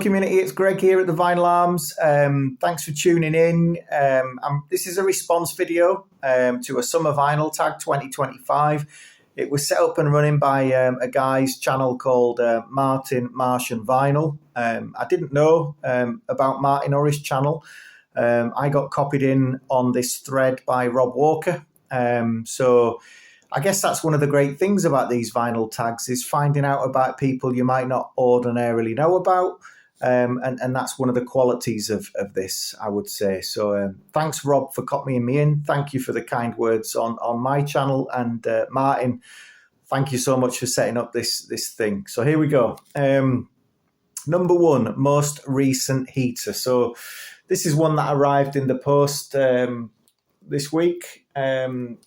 Community, it's Greg here at the Vinyl Arms. Thanks for tuning in. This is a response video to a Summer Vinyl Tag 2025. It was set up and running by a guy's channel called Martin Martian Vinyl. I didn't know about Martin or his channel. I got copied in on this thread by Rob Walker. So I guess that's one of the great things about these vinyl tags, is finding out about people you might not ordinarily know about. And that's one of the qualities of this, I would say. So thanks, Rob, for copying me in. Thank you for the kind words on my channel. And Martin, thank you so much for setting up this thing. So here we go. Number one, most recent heater. So this is one that arrived in the post this week. Iron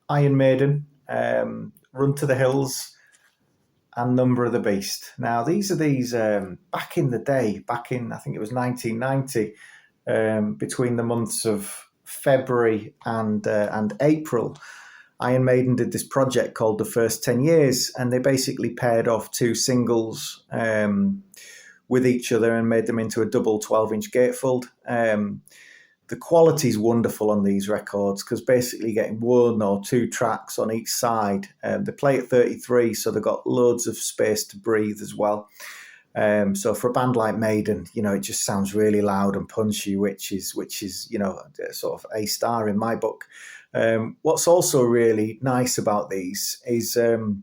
Maiden, Run to the Hills, and Number of the Beast. Now, these are back in the day, I think it was 1990, between the months of February and April, Iron Maiden did this project called The First 10 Years, and they basically paired off two singles with each other and made them into a double 12-inch gatefold. The quality is wonderful on these records because basically getting one or two tracks on each side. They play at 33, so they've got loads of space to breathe as well. So for a band like Maiden, it just sounds really loud and punchy, which is sort of A star in my book. What's also really nice about these is Nico,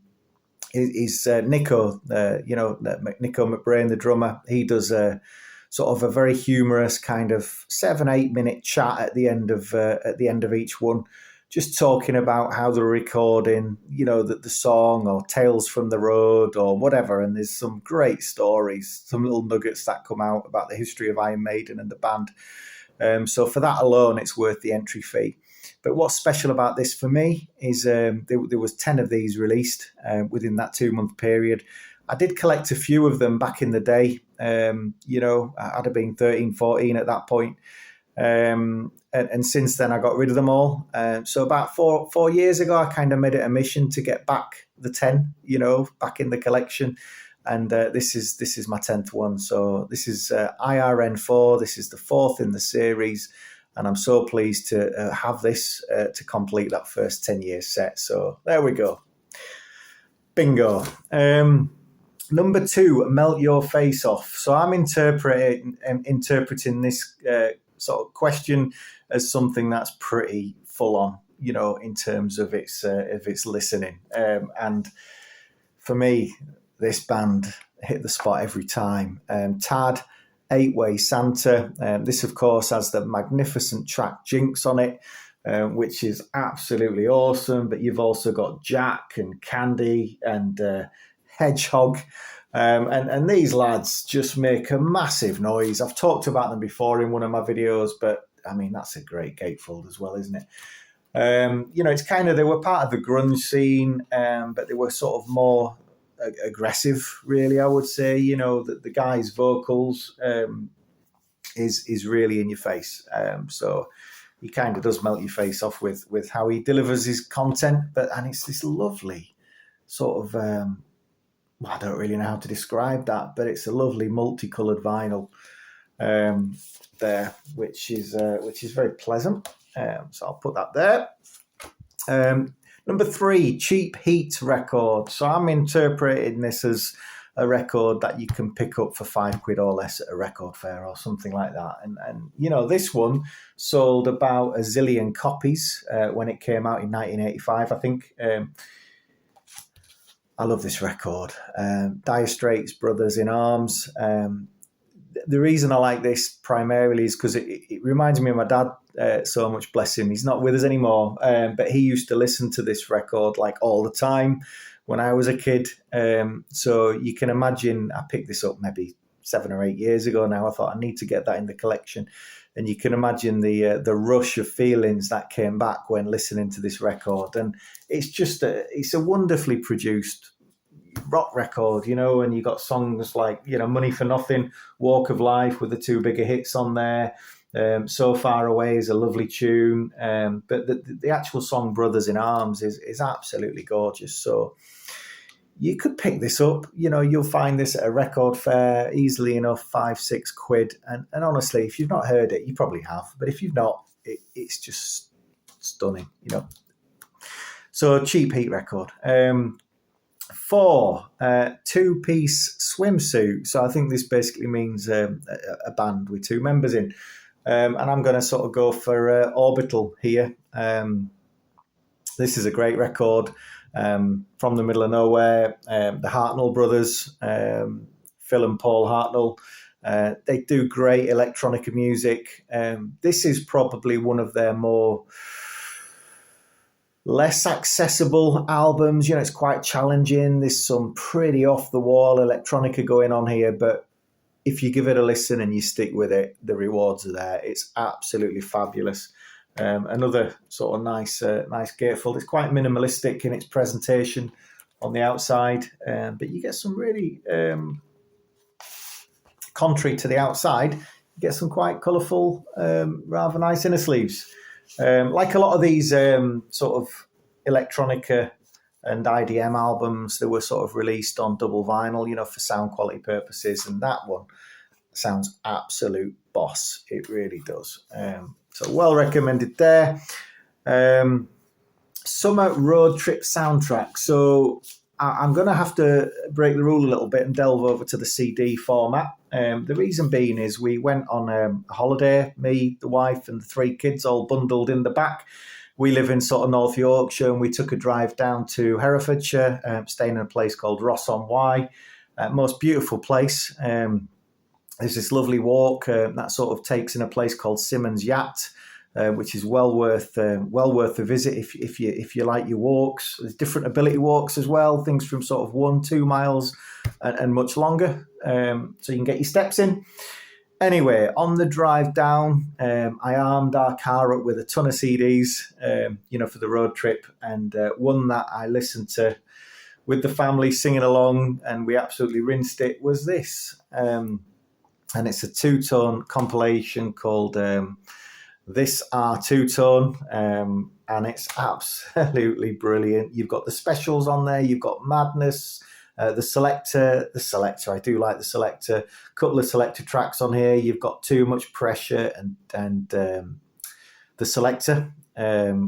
Nico McBrain, the drummer. He does sort of a very humorous kind of 7-8 minute chat at the end of each one, just talking about how they're recording, the song or Tales from the Road or whatever. And there's some great stories, some little nuggets that come out about the history of Iron Maiden and the band. So for that alone, it's worth the entry fee. But what's special about this for me is there was 10 of these released within that 2-month period. I did collect a few of them back in the day. I'd have been 13, 14 at that point. And since then, I got rid of them all. So about four years ago, I kind of made it a mission to get back the 10, back in the collection. And this is my 10th one. So this is IRN4. This is the 4th in the series. And I'm so pleased to have this to complete that first 10-year set. So there we go. Bingo. Number 2, Melt Your Face Off. So I'm interpreting this sort of question as something that's pretty full on, in terms of its listening. And for me, this band hit the spot every time. Tad, 8-Way Santa. This, of course, has the magnificent track Jinx on it, which is absolutely awesome. But you've also got Jack and Candy and Hedgehog. And these lads just make a massive noise. I've talked about them before in one of my videos, but I mean, that's a great gatefold as well, isn't it? It's kind of, they were part of the grunge scene, but they were sort of more aggressive, really, I would say. The guy's vocals is really in your face. So he kind of does melt your face off with how he delivers his content. And it's this lovely sort of, I don't really know how to describe that, but it's a lovely multicolored vinyl there, which is very pleasant. So I'll put that there. Number 3, Cheap Heat record. So I'm interpreting this as a record that you can pick up for £5 or less at a record fair or something like that. And this one sold about a zillion copies when it came out in 1985, I think. I love this record. Dire Straits, Brothers in Arms. The reason I like this primarily is because it reminds me of my dad so much, bless him. He's not with us anymore, but he used to listen to this record like all the time when I was a kid. So you can imagine, I picked this up maybe 7 or 8 years ago now. I thought I need to get that in the collection. And you can imagine the rush of feelings that came back when listening to this record. And it's a wonderfully produced rock record, and you got songs like, Money for Nothing, Walk of Life with the 2 bigger hits on there. So Far Away is a lovely tune. But the actual song Brothers in Arms is absolutely gorgeous. So you could pick this up. You'll find this at a record fair easily enough, £5-6. And honestly, if you've not heard it, you probably have. But if you've not, it's just stunning. So Cheap Heat record. 4, two-piece swimsuit. So I think this basically means a band with 2 members in. And I'm going to sort of go for Orbital here. This is a great record. From the middle of nowhere, the Hartnell brothers, Phil and Paul Hartnell, they do great electronica music. This is probably one of their more less accessible albums. It's quite challenging. There's some pretty off-the-wall electronica going on here, but if you give it a listen and you stick with it, the rewards are there. It's absolutely fabulous. Another sort of nice gatefold. It's quite minimalistic in its presentation on the outside, but you get some really, contrary to the outside, you get some quite colourful, rather nice inner sleeves. Like a lot of these sort of electronica and IDM albums that were sort of released on double vinyl, for sound quality purposes, and that one sounds absolute boss. It really does. So well recommended there. Summer Road Trip soundtrack. So I'm going to have to break the rule a little bit and delve over to the CD format. The reason being is we went on a holiday, me, the wife and the 3 kids all bundled in the back. We live in sort of North Yorkshire, and we took a drive down to Herefordshire, staying in a place called Ross on Wye. Most beautiful place. There's this lovely walk that sort of takes in a place called Simmons Yacht, which is well worth a visit if you like your walks. There's different ability walks as well, things from sort of 1-2 miles and much longer, so you can get your steps in. Anyway, on the drive down, I armed our car up with a ton of CDs, for the road trip, and one that I listened to with the family singing along, and we absolutely rinsed it, was this. And it's a 2-tone compilation called This Are 2-Tone, and it's absolutely brilliant. You've got the specials on there, you've got Madness, the Selector, I do like the Selector, a couple of Selector tracks on here. You've got Too Much Pressure and the Selector,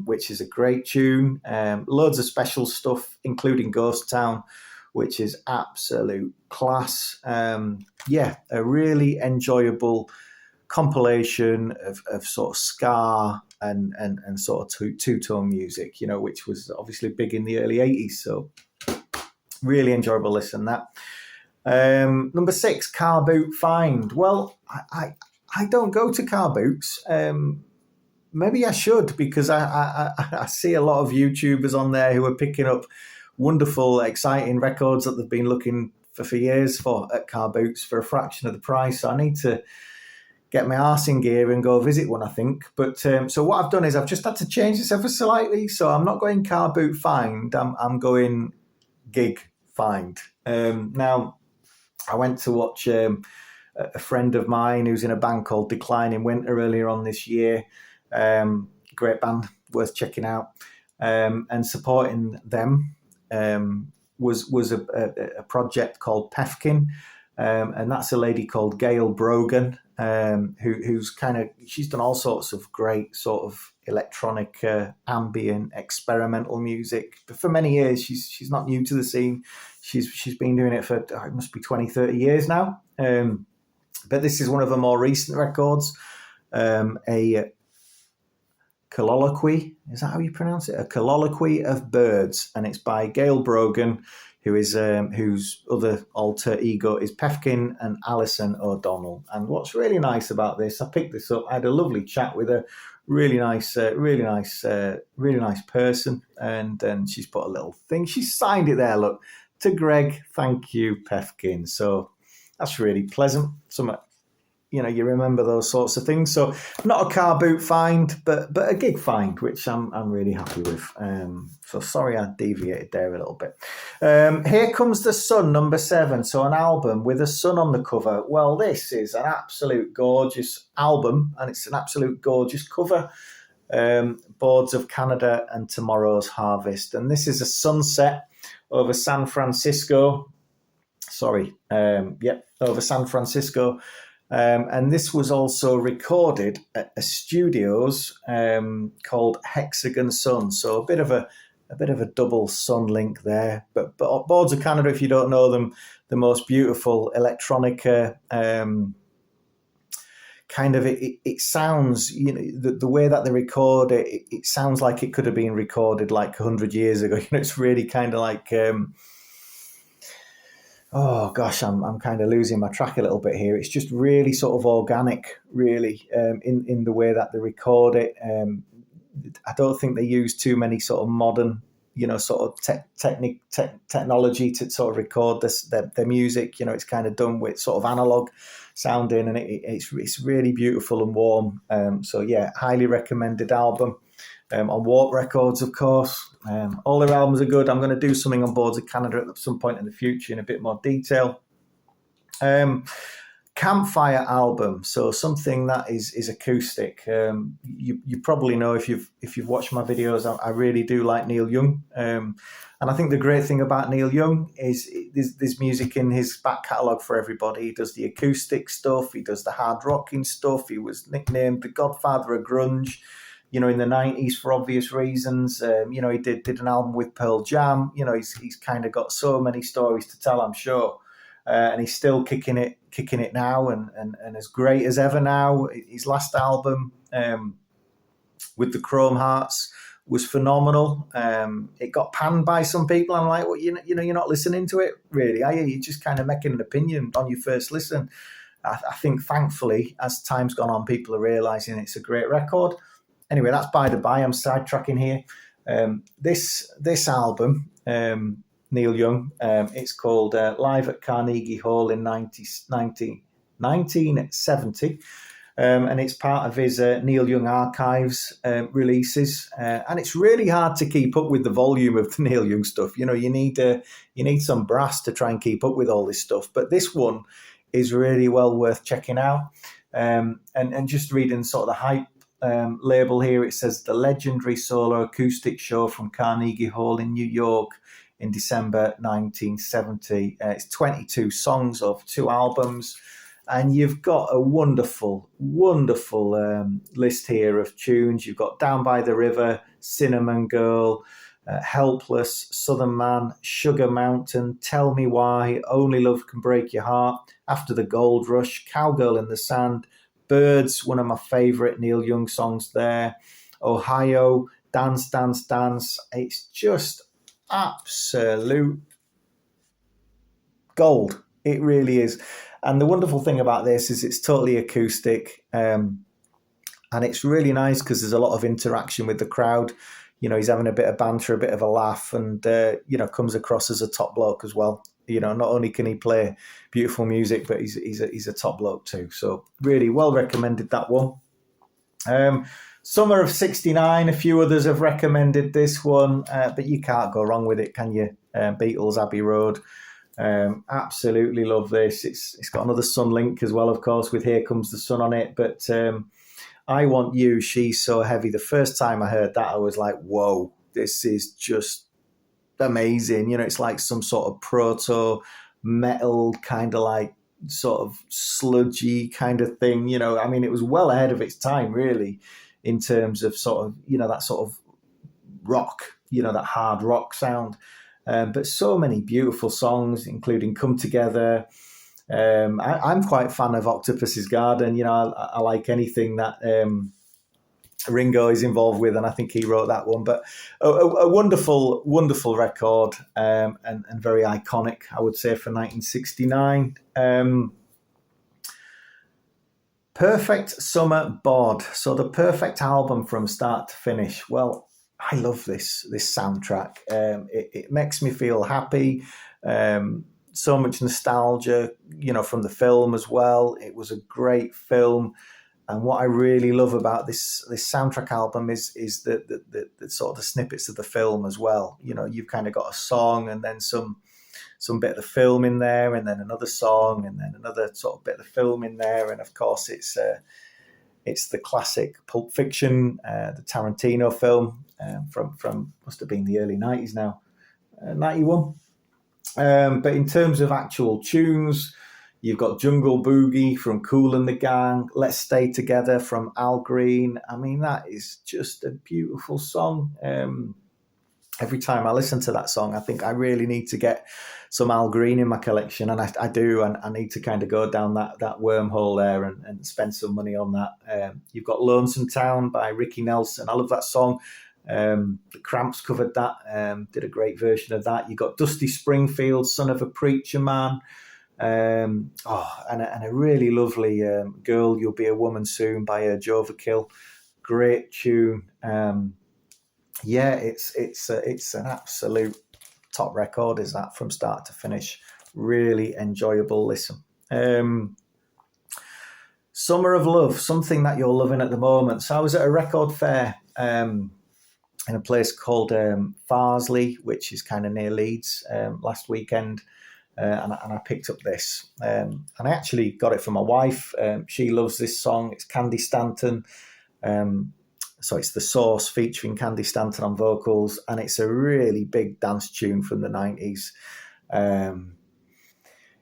which is a great tune. Loads of special stuff, including Ghost Town, which is absolute class. A really enjoyable compilation of sort of ska and sort of two-tone music, which was obviously big in the early 80s. So really enjoyable listen, that. Number 6, Car Boot Find. Well, I don't go to car boots. Maybe I should, because I see a lot of YouTubers on there who are picking up wonderful, exciting records that they've been looking for years at car boots for a fraction of the price. So I need to get my arse in gear and go visit one, I think. But so what I've done is I've just had to change this ever slightly. So I'm not going car boot find. I'm going gig find. Now, I went to watch a friend of mine who's in a band called Declining Winter earlier on this year. Great band, worth checking out. And supporting them was a project called Pefkin, and that's a lady called Gail Brogan, who's she's done all sorts of great sort of electronic, ambient, experimental music. But for many years, she's not new to the scene. She's been doing it for it must be 20-30 years now. But this is one of her more recent records, a Colloquy, is that how you pronounce it? A Colloquy of Birds, and it's by Gail Brogan, whose other alter ego is Pefkin and Alison O'Donnell. And what's really nice about this, I picked this up, I had a lovely chat with her, really nice person, and she's put a little thing, she signed it there, look, to Greg, thank you, Pefkin. So that's really pleasant. You remember those sorts of things. So not a car boot find, but a gig find, which I'm really happy with. So sorry I deviated there a little bit. Here Comes the Sun, number 7. So an album with a sun on the cover. Well, this is an absolute gorgeous album, and it's an absolute gorgeous cover. Boards of Canada and Tomorrow's Harvest. And this is a sunset over San Francisco. Over San Francisco. And this was also recorded at a studios called Hexagon Sun. So a bit of a double sun link there. But Boards of Canada, if you don't know them, the most beautiful electronica. Kind of it sounds, the way that they record it sounds like it could have been recorded like 100 years ago. It's really kind of like oh gosh, I'm kind of losing my track a little bit here. It's just really sort of organic, really, in the way that they record it. I don't think they use too many sort of modern, sort of technology to sort of record their music. It's kind of done with sort of analog sounding, and it's really beautiful and warm. So yeah, highly recommended album. On Warp Records, of course. All their albums are good. I'm going to do something on Boards of Canada at some point in the future in a bit more detail. Campfire album, so something that is acoustic. You probably know if you've watched my videos, I really do like Neil Young, and I think the great thing about Neil Young is there's music in his back catalogue for everybody. He does the acoustic stuff, he does the hard rocking stuff. He was nicknamed the Godfather of grunge, in the 90s for obvious reasons. He did an album with Pearl Jam. He's kind of got so many stories to tell, I'm sure. And he's still kicking it now and as great as ever now. His last album with the Chrome Hearts was phenomenal. It got panned by some people. I'm like, well, you're not listening to it, really, are you? You're just kind of making an opinion on your first listen. I think, thankfully, as time's gone on, people are realising it's a great record. Anyway, that's by the by. I'm sidetracking here. This album, Neil Young, it's called Live at Carnegie Hall in 1970. And it's part of his Neil Young Archives releases. And it's really hard to keep up with the volume of the Neil Young stuff. You need some brass to try and keep up with all this stuff. But this one is really well worth checking out. And just reading sort of the hype label here, it says the legendary solo acoustic show from Carnegie Hall in New York in December 1970. It's 22 songs of 2 albums, and you've got a wonderful list here of tunes. You've got Down by the River, Cinnamon Girl, Helpless, Southern Man, Sugar Mountain, Tell Me Why, Only Love Can Break Your Heart, After the Gold Rush, Cowgirl in the Sand, Birds, one of my favourite Neil Young songs there, Ohio, Dance, Dance, Dance. It's just absolute gold. It really is. And the wonderful thing about this is it's totally acoustic, and it's really nice because there's a lot of interaction with the crowd. He's having a bit of banter, a bit of a laugh, and comes across as a top bloke as well. Not only can he play beautiful music, but he's a top bloke too. So really well recommended, that one. Summer of '69, a few others have recommended this one, but you can't go wrong with it, can you? Beatles, Abbey Road. Absolutely love this. It's got another sun link as well, of course, with Here Comes the Sun on it. But I Want You, She's So Heavy. The first time I heard that, I was like, whoa, this is just amazing. It's like some sort of proto metal kind of like sort of sludgy kind of thing. It was well ahead of its time, really, in terms of sort of, that sort of rock, that hard rock sound. But so many beautiful songs, including Come Together. I'm quite a fan of Octopus's Garden. I like anything that Ringo is involved with, and I think he wrote that one. But a wonderful, wonderful record, and very iconic, I would say, for 1969. Perfect Summer Bod. So the perfect album from start to finish. Well, I love this soundtrack. It makes me feel happy. So much nostalgia, from the film as well. It was a great film. And what I really love about this soundtrack album is the sort of the snippets of the film as well. You've kind of got a song and then some bit of the film in there, and then another song, and then another sort of bit of the film in there. And of course, it's the classic Pulp Fiction, the Tarantino film from must have been the early 90s now. 91. But in terms of actual tunes, you've got Jungle Boogie from Kool and the Gang, Let's Stay Together from Al Green. I mean, that is just a beautiful song. Every time I listen to that song, I think I really need to get some Al Green in my collection, and I do, and I need to kind of go down that wormhole there and spend some money on that. You've got Lonesome Town by Ricky Nelson. I love that song. The Cramps covered that, did a great version of that. You've got Dusty Springfield, Son of a Preacher Man. And a really lovely Girl, You'll Be a Woman Soon by Jova Kill. Great tune. It's an absolute top record, is that, from start to finish. Really enjoyable listen. Summer of Love, something that you're loving at the moment. So I was at a record fair in a place called Farsley, which is kind of near Leeds, last weekend. And I picked up this. And I actually got it for my wife. She loves this song. It's Candy Stanton. So it's The Source featuring Candy Stanton on vocals. And it's a really big dance tune from the 90s.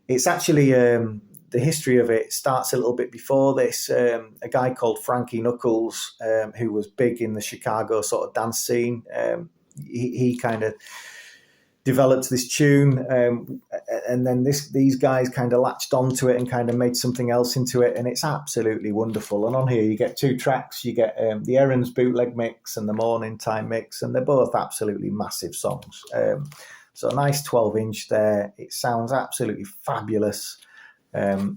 It's actually, the history of it starts a little bit before this. A guy called Frankie Knuckles, who was big in the Chicago sort of dance scene, he kind of developed this tune, and then these guys kind of latched onto it and kind of made something else into it, and it's absolutely wonderful. And on here you get two tracks. You get the Aaron's bootleg mix and the Morning Time mix, and they're both absolutely massive songs. So a nice 12-inch there. It sounds absolutely fabulous,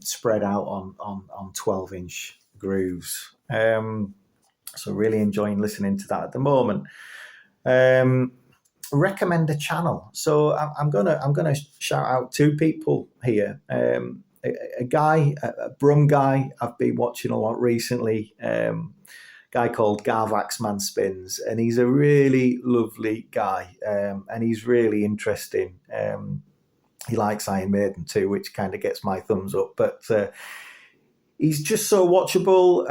spread out on 12-inch grooves. So really enjoying listening to that at the moment. Recommend a channel. So I'm gonna shout out two people here. A guy, a Brum guy I've been watching a lot recently. Guy called Garvax Man Spins, and he's a really lovely guy, and he's really interesting. He likes Iron Maiden too, which kind of gets my thumbs up. But he's just so watchable.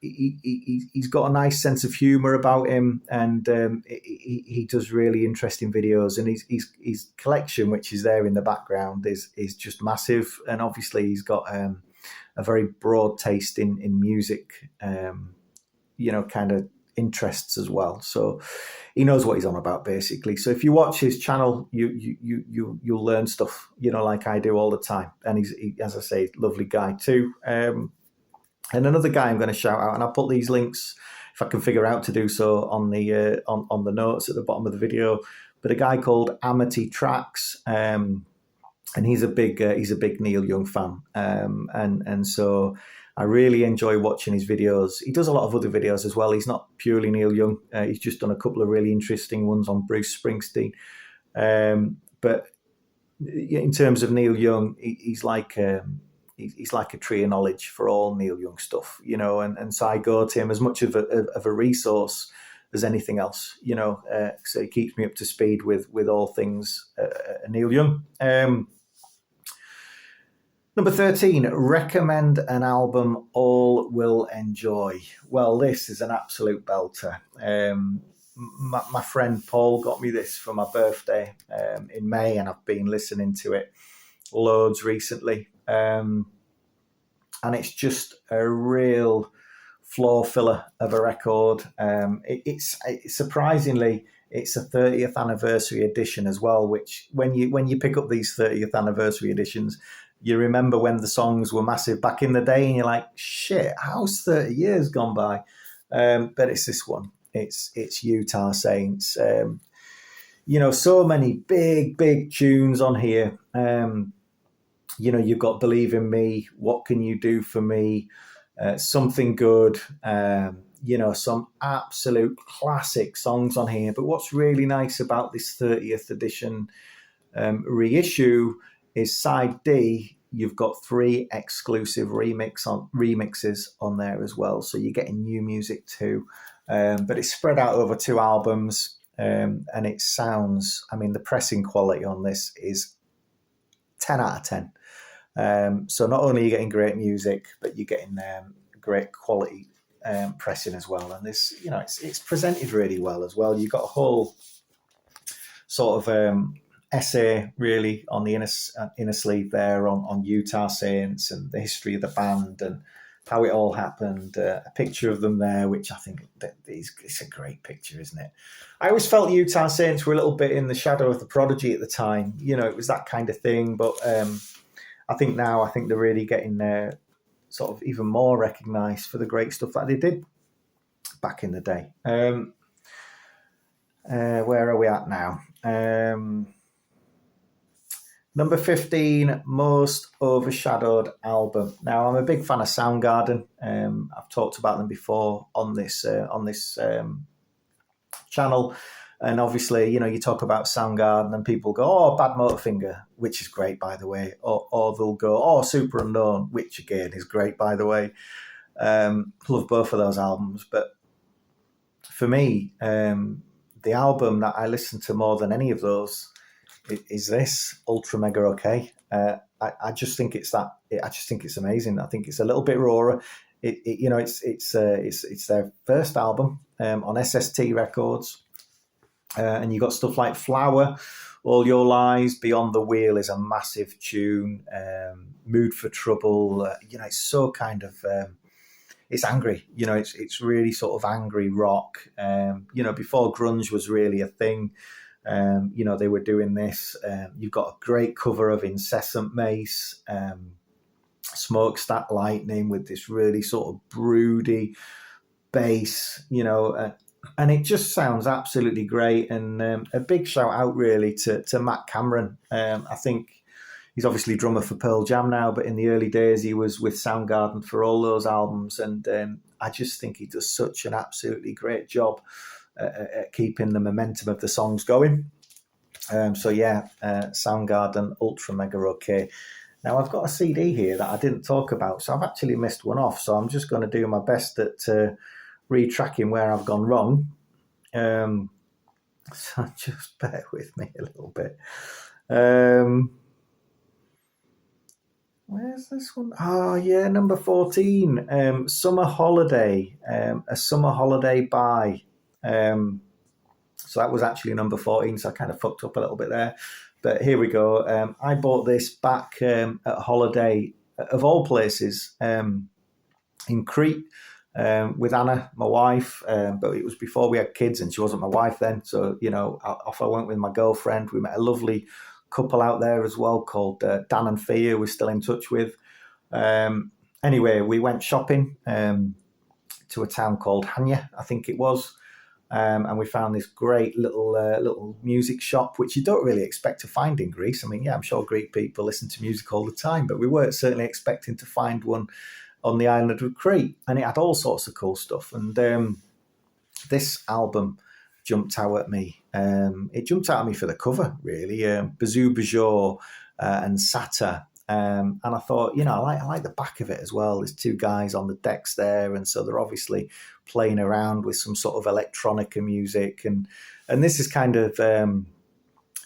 He's got a nice sense of humour about him, and he does really interesting videos. And his collection, which is there in the background, is just massive. And obviously, he's got a very broad taste in music, kind of interests as well. So he knows what he's on about, basically. So if you watch his channel, you'll learn stuff, like I do all the time. And he's as I say, lovely guy too. And another guy I'm going to shout out, and I'll put these links if I can figure out to do so on the on the notes at the bottom of the video. But a guy called Amity Tracks, and he's a big Neil Young fan, and so I really enjoy watching his videos. He does a lot of other videos as well. He's not purely Neil Young. He's just done a couple of really interesting ones on Bruce Springsteen. But in terms of Neil Young, he's like a tree of knowledge for all Neil Young stuff, and so I go to him as much of a resource as anything else, so he keeps me up to speed with all things Neil Young. Number 13, recommend an album all will enjoy. Well, this is an absolute belter. My friend Paul got me this for my birthday in May, and I've been listening to it loads recently. And it's just a real floor filler of a record. It's surprisingly, it's a 30th anniversary edition as well, which when you pick up these 30th anniversary editions, you remember when the songs were massive back in the day, and you're like, shit, how's 30 years gone by? But it's this one. It's Utah Saints. So many big tunes on here. You've got Believe in Me, What Can You Do for Me, Something Good, some absolute classic songs on here. But what's really nice about this 30th edition reissue is side D, you've got 3 exclusive remixes on there as well. So you're getting new music too. But it's spread out over 2 albums, and it sounds, the pressing quality on this is 10 out of 10. So not only are you getting great music, but you're getting great quality pressing as well. And this, it's presented really well as well. You've got a whole sort of essay really on the inner sleeve there on Utah Saints and the history of the band and how it all happened. A picture of them there, which I think that it's a great picture, isn't it? I always felt Utah Saints were a little bit in the shadow of the Prodigy at the time. It was that kind of thing. But I think they're really getting sort of even more recognised for the great stuff that they did back in the day. Where are we at now? Number 15, most overshadowed album. Now, I'm a big fan of Soundgarden. I've talked about them before on this channel. And obviously, you talk about Soundgarden and people go, oh, Badmotorfinger, which is great, by the way. Or they'll go, oh, Superunknown, which again is great, by the way. Love both of those albums. But for me, the album that I listen to more than any of those is this Ultra Mega OK. I just think it's that. I just think it's amazing. I think it's a little bit rawer. It's their first album on SST Records, and you got stuff like Flower, All Your Lies, Beyond the Wheel is a massive tune. Mood for Trouble. It's so kind of. It's angry. It's really sort of angry rock. Before grunge was really a thing. They were doing this. You've got a great cover of Incessant Mace, Smokestack Lightning with this really sort of broody bass, and it just sounds absolutely great. And a big shout out really to Matt Cameron. I think he's obviously drummer for Pearl Jam now, but in the early days he was with Soundgarden for all those albums. And I just think he does such an absolutely great job at keeping the momentum of the songs going. Soundgarden, Ultra Mega OK. Now, I've got a CD here that I didn't talk about, so I've actually missed one off. So I'm just going to do my best at retracking where I've gone wrong. So just bear with me a little bit. Where's this one? Oh, yeah, number 14, Summer Holiday, A Summer Holiday By. So that was actually number 14, so I kind of fucked up a little bit there. But here we go. I bought this back at holiday, of all places, in Crete with Anna, my wife. But it was before we had kids and she wasn't my wife then. So, off I went with my girlfriend. We met a lovely couple out there as well called Dan and Fia, we're still in touch with. Anyway, we went shopping to a town called Hania, I think it was. And we found this great little music shop, which you don't really expect to find in Greece. I mean, yeah, I'm sure Greek people listen to music all the time, but we weren't certainly expecting to find one on the island of Crete. And it had all sorts of cool stuff. And this album jumped out at me. It jumped out at me for the cover, really. Bisou Bajor and Sata. And I thought, I like the back of it as well. There's two guys on the decks there, and so they're obviously playing around with some sort of electronica music. And this is kind of,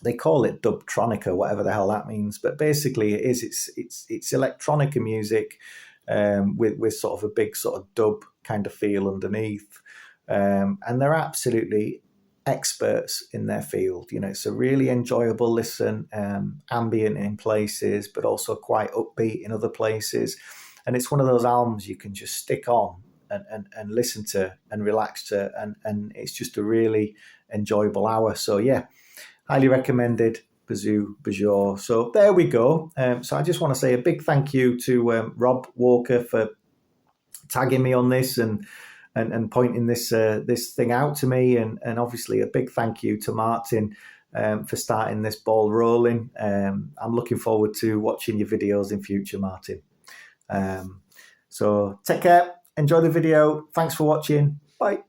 they call it dubtronica, whatever the hell that means. But basically it is, it's electronica music with sort of a big sort of dub kind of feel underneath. And they're absolutely experts in their field. It's a really enjoyable listen, ambient in places, but also quite upbeat in other places. And it's one of those albums you can just stick on and listen to and relax to, and it's just a really enjoyable hour. So yeah, highly recommended, Bisou Bajor. So there we go. So I just want to say a big thank you to Rob Walker for tagging me on this and pointing this thing out to me, and obviously a big thank you to Martin for starting this ball rolling. I'm looking forward to watching your videos in future, Martin. So take care, enjoy the video. Thanks for watching. Bye.